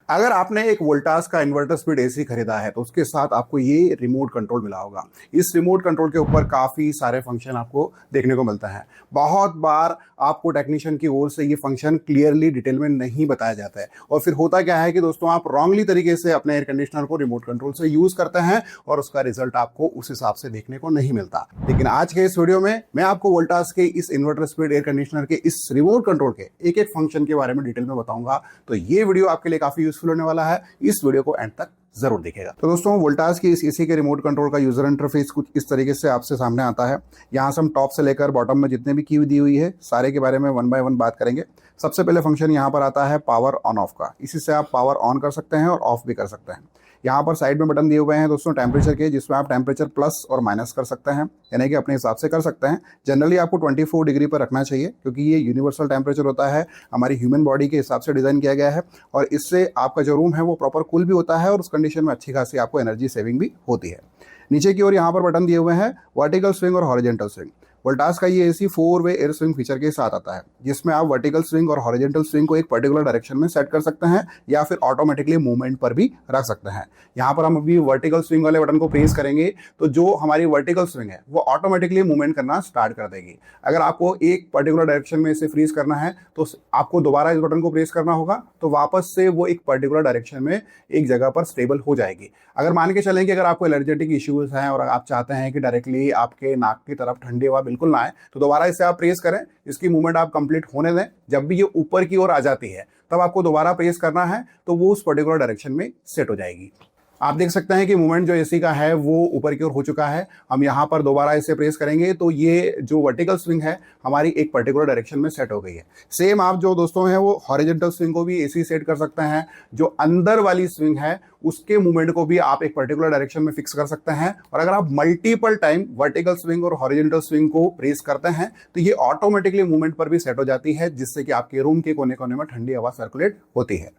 अगर आपने एक वोल्टास का इन्वर्टर स्पीड एसी खरीदा है तो उसके साथ आपको ये रिमोट कंट्रोल मिला होगा। इस रिमोट कंट्रोल के ऊपर काफ़ी सारे फंक्शन आपको देखने को मिलता है। बहुत बार आपको टेक्नीशियन की ओर से ये फंक्शन क्लियरली डिटेल में नहीं बताया जाता है और फिर होता क्या है कि दोस्तों आप रॉन्गली तरीके से अपने एयर कंडीशनर को रिमोट कंट्रोल से यूज़ करते हैं और उसका रिजल्ट आपको उस हिसाब से देखने को नहीं मिलता। लेकिन आज के इस वीडियो में मैं आपको वोल्टास के इस इन्वर्टर स्पीड एयर कंडीशनर के इस रिमोट कंट्रोल के एक एक फंक्शन के बारे में डिटेल में बताऊंगा। तो ये वीडियो आपके लिए काफ़ी यूजफुल होने वाला है, इस वीडियो को एंड तक जरूर देखेगा। तो दोस्तों वोल्टास की इस एसी के रिमोट कंट्रोल का यूजर इंटरफेस कुछ इस तरीके से आपसे सामने आता है। यहाँ से हम टॉप से लेकर बॉटम में जितने भी की दी हुई है सारे के बारे में वन बाय वन बात करेंगे। सबसे पहले फंक्शन यहाँ पर आता है पावर ऑन ऑफ का। इसी से आप पावर ऑन कर सकते हैं और ऑफ भी कर सकते हैं। यहाँ पर साइड में बटन दिए हुए हैं दोस्तों टेम्परेचर के, जिसमें आप टेम्परेचर प्लस और माइनस कर सकते हैं, यानी कि अपने हिसाब से कर सकते हैं। जनरली आपको 24 डिग्री पर रखना चाहिए क्योंकि ये यूनिवर्सल टेम्परेचर होता है, हमारी ह्यूमन बॉडी के हिसाब से डिज़ाइन किया गया है और इससे आपका जो रूम है वो प्रॉपर कूल भी होता है और उस कंडीशन में अच्छी खासी आपको एनर्जी सेविंग भी होती है। नीचे की ओर यहाँ पर बटन दिए हुए हैं वर्टिकल स्विंग और हॉरिजेंटल स्विंग। वोल्टास का ये एसी 4-वे एयर स्विंग फीचर के साथ आता है, जिसमें आप वर्टिकल स्विंग और हॉरिजॉन्टल स्विंग को एक पर्टिकुलर डायरेक्शन में सेट कर सकते हैं या फिर ऑटोमेटिकली मूवमेंट पर भी रख सकते हैं। यहाँ पर हम अभी वर्टिकल स्विंग वाले बटन को प्रेस करेंगे तो जो हमारी वर्टिकल स्विंग है वो ऑटोमेटिकली मूवमेंट करना स्टार्ट कर देगी। अगर आपको एक पर्टिकुलर डायरेक्शन में इसे फ्रीज करना है तो आपको दोबारा इस बटन को प्रेस करना होगा, तो वापस से वो एक पर्टिकुलर डायरेक्शन में एक जगह पर स्टेबल हो जाएगी। अगर मान के चलें कि अगर आपको एलर्जेटिक इश्यूज हैं और आप चाहते हैं कि डायरेक्टली आपके नाक की तरफ ठंडी हवा बिल्कुल ना आए, तो दोबारा इसे आप प्रेस करें, इसकी मूवमेंट आप कंप्लीट होने दें। जब भी ये ऊपर की ओर आ जाती है तब आपको दोबारा प्रेस करना है तो वो उस पर्टिकुलर डायरेक्शन में सेट हो जाएगी। आप देख सकते हैं कि मूवमेंट जो एसी का है वो ऊपर की ओर हो चुका है। हम यहाँ पर दोबारा इसे प्रेस करेंगे तो ये जो वर्टिकल स्विंग है हमारी एक पर्टिकुलर डायरेक्शन में सेट हो गई है। सेम आप जो दोस्तों हैं वो हॉरिजॉन्टल स्विंग को भी एसी सेट कर सकते हैं। जो अंदर वाली स्विंग है उसके मूवमेंट को भी आप एक पर्टिकुलर डायरेक्शन में फिक्स कर सकते हैं और अगर आप मल्टीपल टाइम वर्टिकल स्विंग और हॉरिजॉन्टल स्विंग को प्रेस करते हैं तो ये ऑटोमेटिकली मूवमेंट पर भी सेट हो जाती है, जिससे कि आपके रूम के कोने कोने में ठंडी हवा सर्कुलेट होती है।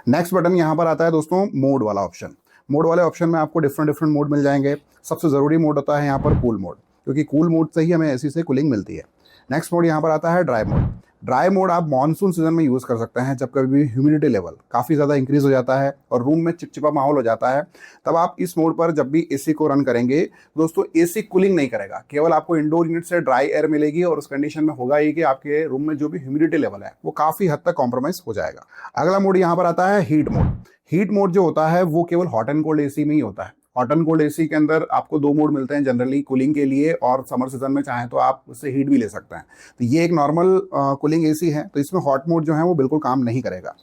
नेक्स्ट बटन यहाँ पर आता है दोस्तों मोड वाला ऑप्शन। मोड वाले ऑप्शन में आपको डिफरेंट मोड मिल जाएंगे। सबसे ज़रूरी मोड होता है यहाँ पर कूल मोड, क्योंकि कूल मोड से ही हमें एसी से कूलिंग मिलती है। नेक्स्ट मोड यहाँ पर आता है ड्राई मोड। ड्राई मोड आप मानसून सीजन में यूज़ कर सकते हैं, जब कभी भी ह्यूमिडिटी लेवल काफ़ी ज़्यादा इंक्रीज हो जाता है और रूम में चिपचिपा माहौल हो जाता है, तब आप इस मोड पर जब भी एसी को रन करेंगे दोस्तों एसी कूलिंग नहीं करेगा, केवल आपको इंडोर यूनिट से ड्राई एयर मिलेगी और उस कंडीशन में होगा ये कि आपके रूम में जो भी ह्यूमिडिटी लेवल है वो काफ़ी हद तक कॉम्प्रोमाइज़ हो जाएगा। अगला मोड यहाँ पर आता है हीट मोड। हीट मोड जो होता है वो केवल हॉट एंड कोल्ड एसी में ही होता है। हॉट एंड कोल्ड एसी के अंदर आपको 2 मोड मिलते हैं जनरली कूलिंग के लिए, और समर सीजन में चाहें तो आप उससे हीट भी ले सकते हैं। तो ये एक नॉर्मल कूलिंग एसी है, तो इसमें हॉट मोड जो है वो बिल्कुल काम नहीं करेगा।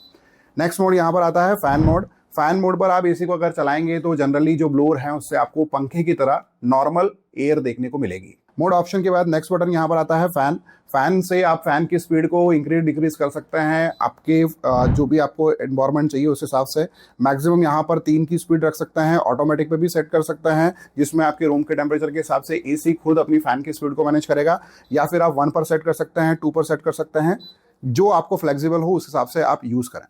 नेक्स्ट मोड यहाँ पर आता है फैन मोड। फैन मोड पर आप एसी को अगर चलाएंगे तो जनरली जो ब्लोअर है उससे आपको पंखे की तरह नॉर्मल एयर देखने को मिलेगी। मोड ऑप्शन के बाद नेक्स्ट बटन यहाँ पर आता है फैन। फैन से आप फैन की स्पीड को इंक्रीज डिक्रीज कर सकते हैं, आपके जो भी आपको एनवायरनमेंट चाहिए उस हिसाब से। मैक्सिमम यहाँ पर 3 की स्पीड रख सकते हैं, ऑटोमेटिक पे भी सेट कर सकते हैं, जिसमें आपके रूम के टेम्परेचर के हिसाब से एसी खुद अपनी फैन की स्पीड को मैनेज करेगा, या फिर आप 1 पर सेट कर सकते हैं, 2 पर सेट कर सकते हैं, जो आपको फ्लेक्सिबल हो उस हिसाब से आप यूज़ करें।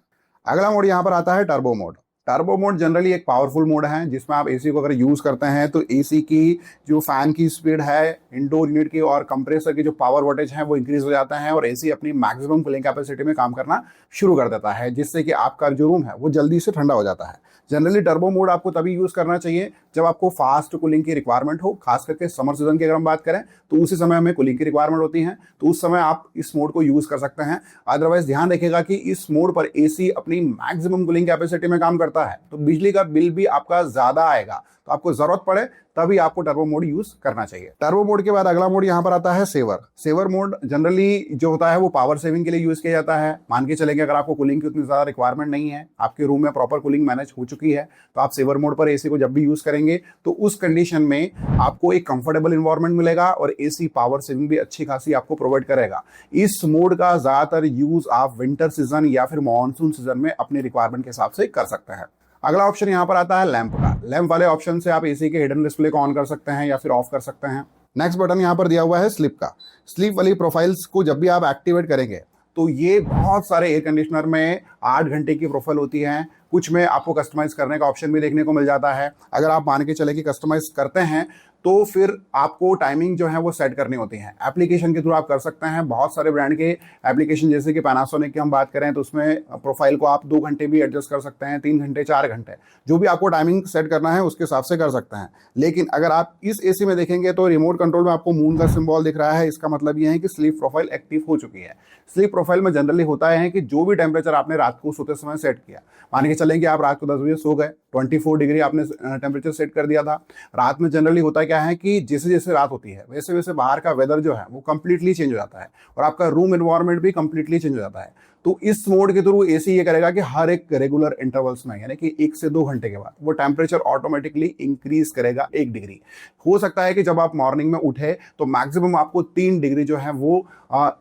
अगला मोड यहाँ पर आता है turbo mode. Turbo mode generally एक पावरफुल मोड है, जिसमें आप एसी को अगर यूज़ करते हैं तो एसी की जो फैन की स्पीड है, इंडोर यूनिट की और कंप्रेसर की जो पावर वोल्टेज है वो इंक्रीज हो जाता है और एसी अपनी मैक्सिमम कूलिंग कैपेसिटी में काम करना शुरू कर देता है, जिससे कि आपका जो रूम है वो जल्दी से ठंडा हो जाता है। जनरली टर्बो मोड आपको तभी यूज़ करना चाहिए जब आपको फास्ट कूलिंग की रिक्वायरमेंट हो, खास करके समर सीजन की अगर हम बात करें तो उसी समय हमें कूलिंग की रिक्वायरमेंट होती है, तो उस समय आप इस मोड को यूज़ कर सकते हैं। अदरवाइज ध्यान रखिएगा कि इस मोड पर एसी अपनी मैक्सिमम कूलिंग कैपेसिटी में काम करता है तो बिजली का बिल भी आपका ज़्यादा आएगा, तो आपको ज़रूरत पड़े तभी आपको टर्बो मोड यूज करना चाहिए। टर्बो मोड के बाद अगला मोड यहाँ पर आता है सेवर। सेवर मोड जनरली जो होता है वो पावर सेविंग के लिए यूज किया जाता है। मान के चलेंगे अगर आपको कूलिंग की उतनी ज्यादा रिक्वायरमेंट नहीं है, आपके रूम में प्रॉपर कूलिंग मैनेज हो चुकी है, तो आप सेवर मोड पर एसी को जब भी यूज करेंगे तो उस कंडीशन में आपको एक कंफर्टेबल इन्वायरमेंट मिलेगा और एसी पावर सेविंग भी अच्छी खासी आपको प्रोवाइड करेगा। इस मोड का ज्यादातर यूज आप विंटर सीजन या फिर मानसून सीजन में अपनी रिक्वायरमेंट के हिसाब से कर सकते हैं। अगला ऑप्शन यहाँ पर आता है लैंप का। लैंप वाले ऑप्शन से आप एसी के हिडन डिस्प्ले को ऑन कर सकते हैं या फिर ऑफ कर सकते हैं। नेक्स्ट बटन यहाँ पर दिया हुआ है स्लीप का। स्लीप वाली प्रोफाइल्स को जब भी आप एक्टिवेट करेंगे तो ये बहुत सारे एयर कंडीशनर में 8 घंटे की प्रोफाइल होती है, कुछ में आपको कस्टमाइज करने का ऑप्शन भी देखने को मिल जाता है। अगर आप मान के चले कि कस्टमाइज करते हैं तो फिर आपको टाइमिंग जो है वो सेट करनी होती है, एप्लीकेशन के थ्रू आप कर सकते हैं। बहुत सारे ब्रांड के एप्लीकेशन, जैसे कि पैनासोनिक की हम बात करें तो उसमें प्रोफाइल को आप 2 घंटे भी एडजस्ट कर सकते हैं, 3 घंटे, 4 घंटे, जो भी आपको टाइमिंग सेट करना है उसके हिसाब से कर सकते हैं। लेकिन अगर आप इस एसी में देखेंगे तो रिमोट कंट्रोल में आपको मून का सिंबल दिख रहा है। इसका मतलब ये है कि स्लीप प्रोफाइल एक्टिव हो चुकी है। स्लीप प्रोफाइल में जनरली होता है कि जो भी टेम्परेचर आपने रात को सोते समय सेट किया, मान के चलें कि आप रात को 10 बजे सो गए, 24 डिग्री आपने टेम्परेचर सेट कर दिया था। रात में जनरली होता क्या है कि जैसे जैसे रात होती है वैसे वैसे बाहर का वेदर जो है वो कंप्लीटली चेंज हो जाता है और आपका रूम एनवायरनमेंट भी कंप्लीटली चेंज हो जाता है। तो इस मोड के थ्रू एसी ये करेगा कि हर एक रेगुलर इंटरवल्स में, यानी कि 1 से 2 घंटे के बाद वो टेम्परेचर ऑटोमेटिकली इंक्रीज करेगा 1 डिग्री। हो सकता है कि जब आप मॉर्निंग में उठे तो मैक्सिमम आपको 3 डिग्री जो है वो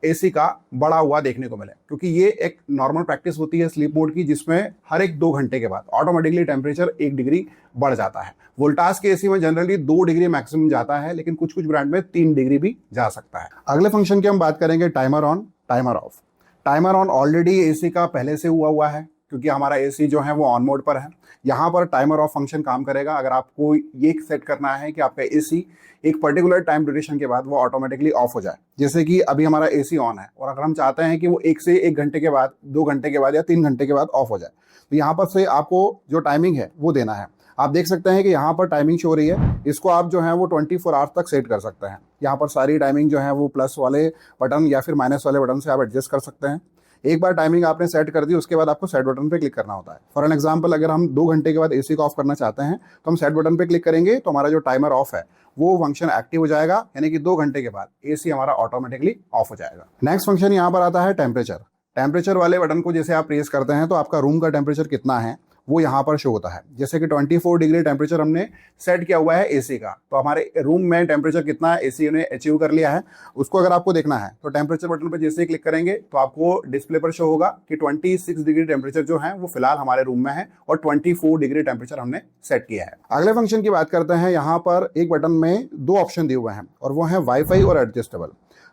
एसी का बढ़ा हुआ देखने को मिले, क्योंकि ये एक नॉर्मल प्रैक्टिस होती है स्लीप मोड की, जिसमें हर एक 2 घंटे के बाद ऑटोमेटिकली टेम्परेचर 1 डिग्री बढ़ जाता है। वोल्टास के एसी में जनरली 2 डिग्री मैक्सिमम जाता है, लेकिन कुछ कुछ ब्रांड में 3 डिग्री भी जा सकता है। अगले फंक्शन की हम बात करेंगे timer on, timer of. Timer on already AC का पहले से हुआ है, क्योंकि हमारा एसी जो है वो ऑन मोड पर है। यहाँ पर टाइमर ऑफ फंक्शन काम करेगा। अगर आपको ये सेट करना है कि आपका एसी एक पर्टिकुलर टाइम ड्यूरेशन के बाद वो ऑटोमेटिकली ऑफ हो जाए, जैसे कि अभी हमारा एसी ऑन है और अगर हम चाहते हैं कि वो 1 से 1 घंटे के बाद, 2 घंटे के बाद या 3 घंटे के बाद ऑफ हो जाए, तो यहाँ पर से आपको जो टाइमिंग है वो देना है। आप देख सकते हैं कि यहाँ पर टाइमिंग शो हो रही है, इसको आप जो है वो 24 आवर्स तक सेट कर सकते हैं। यहाँ पर सारी टाइमिंग जो है वो प्लस वाले बटन या फिर माइनस वाले बटन से आप एडजस्ट कर सकते हैं। एक बार टाइमिंग आपने सेट कर दी, उसके बाद आपको सेट बटन पे क्लिक करना होता है। फॉर एन एग्जांपल, अगर हम 2 घंटे के बाद एसी को ऑफ करना चाहते हैं तो हम सेट बटन पे क्लिक करेंगे तो हमारा जो टाइमर ऑफ है वो फंक्शन एक्टिव हो जाएगा, यानी कि 2 घंटे के बाद एसी हमारा ऑटोमेटिकली ऑफ हो जाएगा। नेक्स्ट फंक्शन यहाँ पर आता है टेम्परेचर। टेम्परेचर वाले बटन को जैसे आप प्रेस करते हैं तो आपका रूम का टेम्परेचर कितना है वो यहाँ पर शो होता है। जैसे कि 24 डिग्री टेम्परेचर हमने सेट किया हुआ है एसी का, तो हमारे रूम में टेम्परेचर कितना है एसी ने अचीव कर लिया है, उसको अगर आपको देखना है तो टेम्परेचर बटन पर जैसे ही क्लिक करेंगे तो आपको डिस्प्ले पर शो होगा कि 26 डिग्री टेम्परेचर जो है वो फिलहाल हमारे रूम में है और 24 डिग्री टेम्परेचर हमने सेट किया है। अगले फंक्शन की बात करते हैं। यहाँ पर एक बटन में 2 ऑप्शन दिए हुए हैं और वो है वाईफाई और एडजस्टेबल।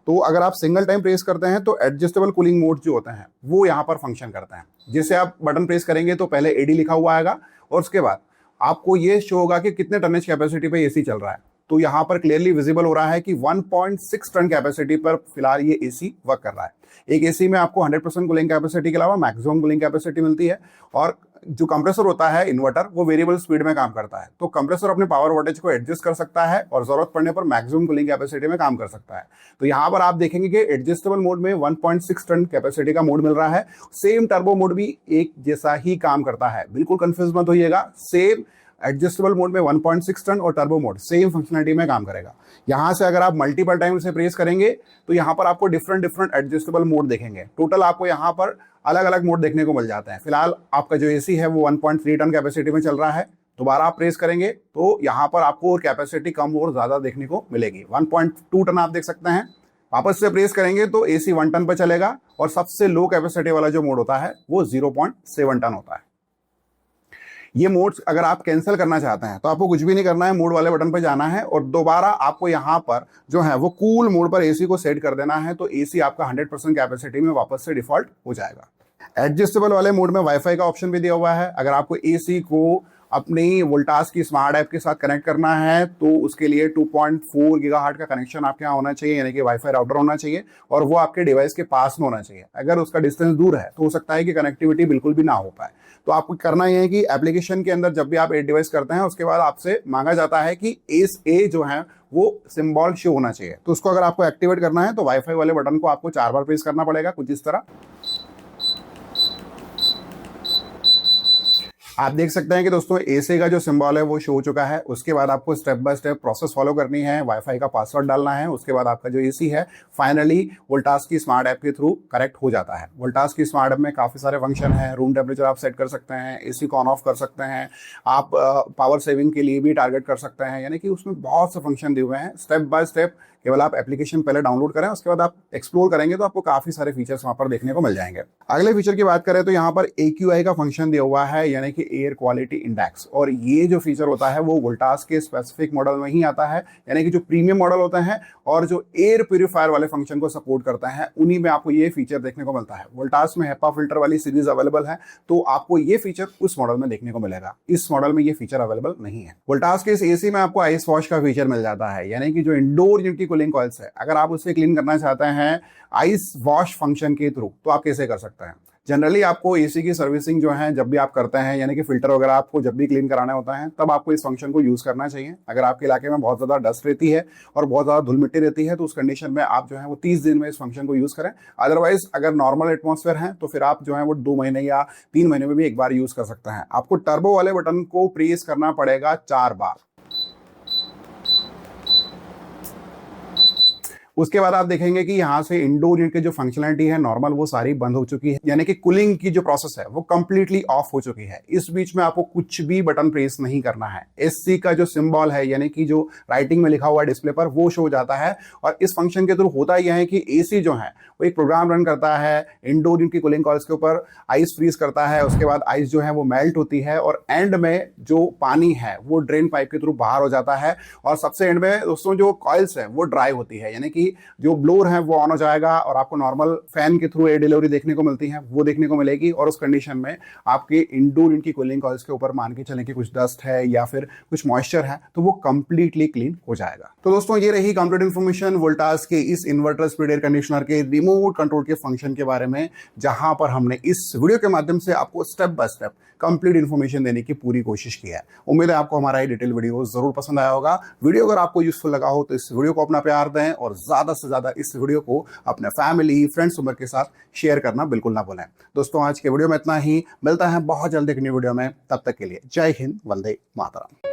तो अगर आप सिंगल टाइम प्रेस करते हैं तो एडजस्टेबल कूलिंग मोड जो होते हैं वो यहाँ पर फंक्शन करते हैं। जैसे आप बटन प्रेस करेंगे तो पहले एडी लिखा हुआ आएगा और उसके बाद आपको ये शो होगा कि कितने टनेज कैपेसिटी पे एसी चल रहा है। तो यहाँ पर क्लियरली विजिबल हो रहा है कि 1.6 टन कैपेसिटी पर फिलहाल ये एसी वर्क कर रहा है। एक एसी में आपको 100% कूलिंग कैपेसिटी के अलावा मैक्सिमम कूलिंग कैपेसिटी मिलती है और जो कंप्रेसर होता है इन्वर्टर वो वेरिएबल स्पीड में काम करता है। तो कंप्रेसर अपने पावर वोल्टेज को एडजस्ट कर सकता है और जरूरत पड़ने पर मैक्सिमम कूलिंग कैपेसिटी में काम कर सकता है। तो यहाँ पर आप देखेंगे कि एडजस्टेबल मोड में 1.6 टन कैपेसिटी का मोड मिल रहा है। सेम टर्बो मोड भी एक जैसा ही काम करता है, बिल्कुल कंफ्यूज मत होइएगा। सेम एडजस्टेबल मोड में 1.6 टन और टर्बो मोड सेम फंक्शनलिटी में काम करेगा। यहाँ से अगर आप मल्टीपल टाइम से प्रेस करेंगे तो यहाँ पर आपको डिफरेंट एडजस्टेबल मोड देखेंगे। टोटल आपको यहाँ पर अलग अलग मोड देखने को मिल जाते हैं। फिलहाल आपका जो एसी है वो 1.3 टन कैपेसिटी में चल रहा है। दोबारा आप प्रेस करेंगे तो यहाँ पर आपको कैपेसिटी कम और ज्यादा देखने को मिलेगी। 1.2 टन आप देख सकते हैं। वापस से प्रेस करेंगे तो एसी 1 टन पर चलेगा और सबसे लो कैपेसिटी वाला जो मोड होता है वो 0.7 टन होता है। ये मोड्स अगर आप कैंसिल करना चाहते हैं तो आपको कुछ भी नहीं करना है, मोड वाले बटन पर जाना है और दोबारा आपको यहाँ पर जो है वो कूल मोड पर एसी को सेट कर देना है, तो एसी आपका 100% कैपेसिटी में वापस से डिफॉल्ट हो जाएगा। एडजस्टेबल वाले मोड में वाईफाई का ऑप्शन भी दिया हुआ है। अगर आपको एसी को अपनी वोल्टास की स्मार्ट ऐप के साथ कनेक्ट करना है तो उसके लिए 2.4 गीगाहर्ट्ज का कनेक्शन आपके यहाँ होना चाहिए, यानी कि वाईफाई राउटर होना चाहिए और वो आपके डिवाइस के पास में होना चाहिए। अगर उसका डिस्टेंस दूर है तो हो सकता है कि कनेक्टिविटी बिल्कुल भी ना हो पाए। तो आपको करना यह है कि एप्लीकेशन के अंदर जब भी आप एड डिवाइस करते हैं उसके बाद आपसे मांगा जाता है कि ए जो है वो सिंबल शो होना चाहिए। तो उसको अगर आपको एक्टिवेट करना है तो वाईफाई वाले बटन को आपको 4 बार प्रेस करना पड़ेगा, कुछ इस तरह। आप देख सकते हैं कि दोस्तों एसी का जो सिंबल है वो शो हो चुका है। उसके बाद आपको step by step process follow करनी है, वाईफाई का पासवर्ड डालना है। उसके बाद आपका जो एसी है फाइनली वोल्टास की स्मार्ट ऐप के थ्रू कनेक्ट हो जाता है। वोल्टास की स्मार्ट ऐप में काफ़ी सारे फंक्शन हैं। रूम टेम्परेचर आप सेट कर सकते हैं, एसी को ऑन ऑफ कर सकते हैं, आप पावर सेविंग के लिए भी टारगेट कर सकते हैं, यानी कि उसमें बहुत से फंक्शन दिए हुए हैं। स्टेप बाय स्टेप केवल आप एप्लीकेशन पहले डाउनलोड करें, उसके बाद आप एक्सप्लोर करेंगे तो आपको काफी सारे फीचर्स वहां पर देखने को मिल जाएंगे। अगले फीचर की बात करें तो यहाँ पर AQI का फंक्शन दिया हुआ है, यानी कि एयर क्वालिटी इंडेक्स। और ये जो फीचर होता है वो वोल्टास के स्पेसिफिक मॉडल में ही आता है, यानी कि जो प्रीमियम मॉडल होते हैं और जो एयर प्यूरिफायर वाले फंक्शन को सपोर्ट करता है, उन्हीं में आपको ये फीचर देखने को मिलता है। वोल्टास में HEPA फिल्टर वाली सीरीज अवेलेबल है, तो आपको ये फीचर उस मॉडल में देखने को मिलेगा। इस मॉडल में ये फीचर अवेलेबल नहीं है। वोल्टास के इस एसी में आपको आइस वॉश का फीचर मिल जाता है, यानी कि जो इंडोर यूनिट की कूलिंग कॉइल्स है, अगर आप उससे क्लीन करना चाहते हैं आइस वॉश फंक्शन के थ्रू, तो आप कैसे कर सकते हैं। जनरली आपको एसी की सर्विसिंग जो है जब भी आप करते हैं, यानी कि फिल्टर वगैरह आपको जब भी क्लीन कराना होता है, तब आपको इस फंक्शन को यूज करना चाहिए। अगर आपके इलाके में बहुत ज्यादा डस्ट रहती है और बहुत ज्यादा धूल मिट्टी रहती है, तो उस कंडीशन में आप जो है वो 30 दिन में इस फंक्शन को यूज करें। अदरवाइज अगर नॉर्मल एटमॉस्फेयर है तो फिर आप जो है वो 2 महीने या 3 महीने में भी एक बार यूज कर सकते हैं। आपको टर्बो वाले बटन को प्रेस करना पड़ेगा 4 बार। उसके बाद आप देखेंगे कि यहाँ से इंडोर यूनिट की जो फंक्शनलिटी है नॉर्मल, वो सारी बंद हो चुकी है, यानी कि कूलिंग की जो प्रोसेस है वो कंप्लीटली ऑफ हो चुकी है। इस बीच में आपको कुछ भी बटन प्रेस नहीं करना है। एससी का जो सिंबल है, यानी कि जो राइटिंग में लिखा हुआ है डिस्प्ले पर, वो शो हो जाता है। और इस फंक्शन के थ्रू होता यह है कि एसी जो है वो एक प्रोग्राम रन करता है, इंडोर यूनिट की कूलिंग कॉइल्स के ऊपर आइस फ्रीज करता है, उसके बाद आइस जो है वो मेल्ट होती है और एंड में जो पानी है वो ड्रेन पाइप के थ्रू बाहर हो जाता है। और सबसे एंड में दोस्तों जो कॉइल्स है वो ड्राई होती है, यानी कि जो ब्लोअर है वो ऑन हो जाएगा और आपको नॉर्मल फैन के थ्रू एयर डिलीवरी देखने को मिलती है, वो देखने को मिलेगी। और उस कंडीशन में आपके इंडोर यूनिट की कूलिंग कॉइल्स के ऊपर मान के चलें कि कुछ डस्ट है या फिर कुछ मॉइस्चर है, तो वो कंप्लीटली क्लीन हो जाएगा। तो दोस्तों ये रही कंप्लीट इन्फॉर्मेशन वोल्टास के इस इन्वर्टर स्पीड एयर कंडीशनर के रिमोट कंट्रोल के फंक्शन के बारे में, जहां पर हमने इस वीडियो के माध्यम से आपको step by step complete information देने की पूरी कोशिश की है। उम्मीद है आपको हमारा ये डिटेल वीडियो जरूर पसंद आया होगा। वीडियो अगर आपको यूजफुल लगा हो तो इस वीडियो को अपना प्यार दें और ज्यादा से ज्यादा इस वीडियो को अपने फैमिली फ्रेंड्स उम्र के साथ शेयर करना बिल्कुल ना भूलें। दोस्तों आज के वीडियो में इतना ही, मिलता है बहुत जल्द एक न्यू वीडियो में। तब तक के लिए जय हिंद, वंदे मातरम।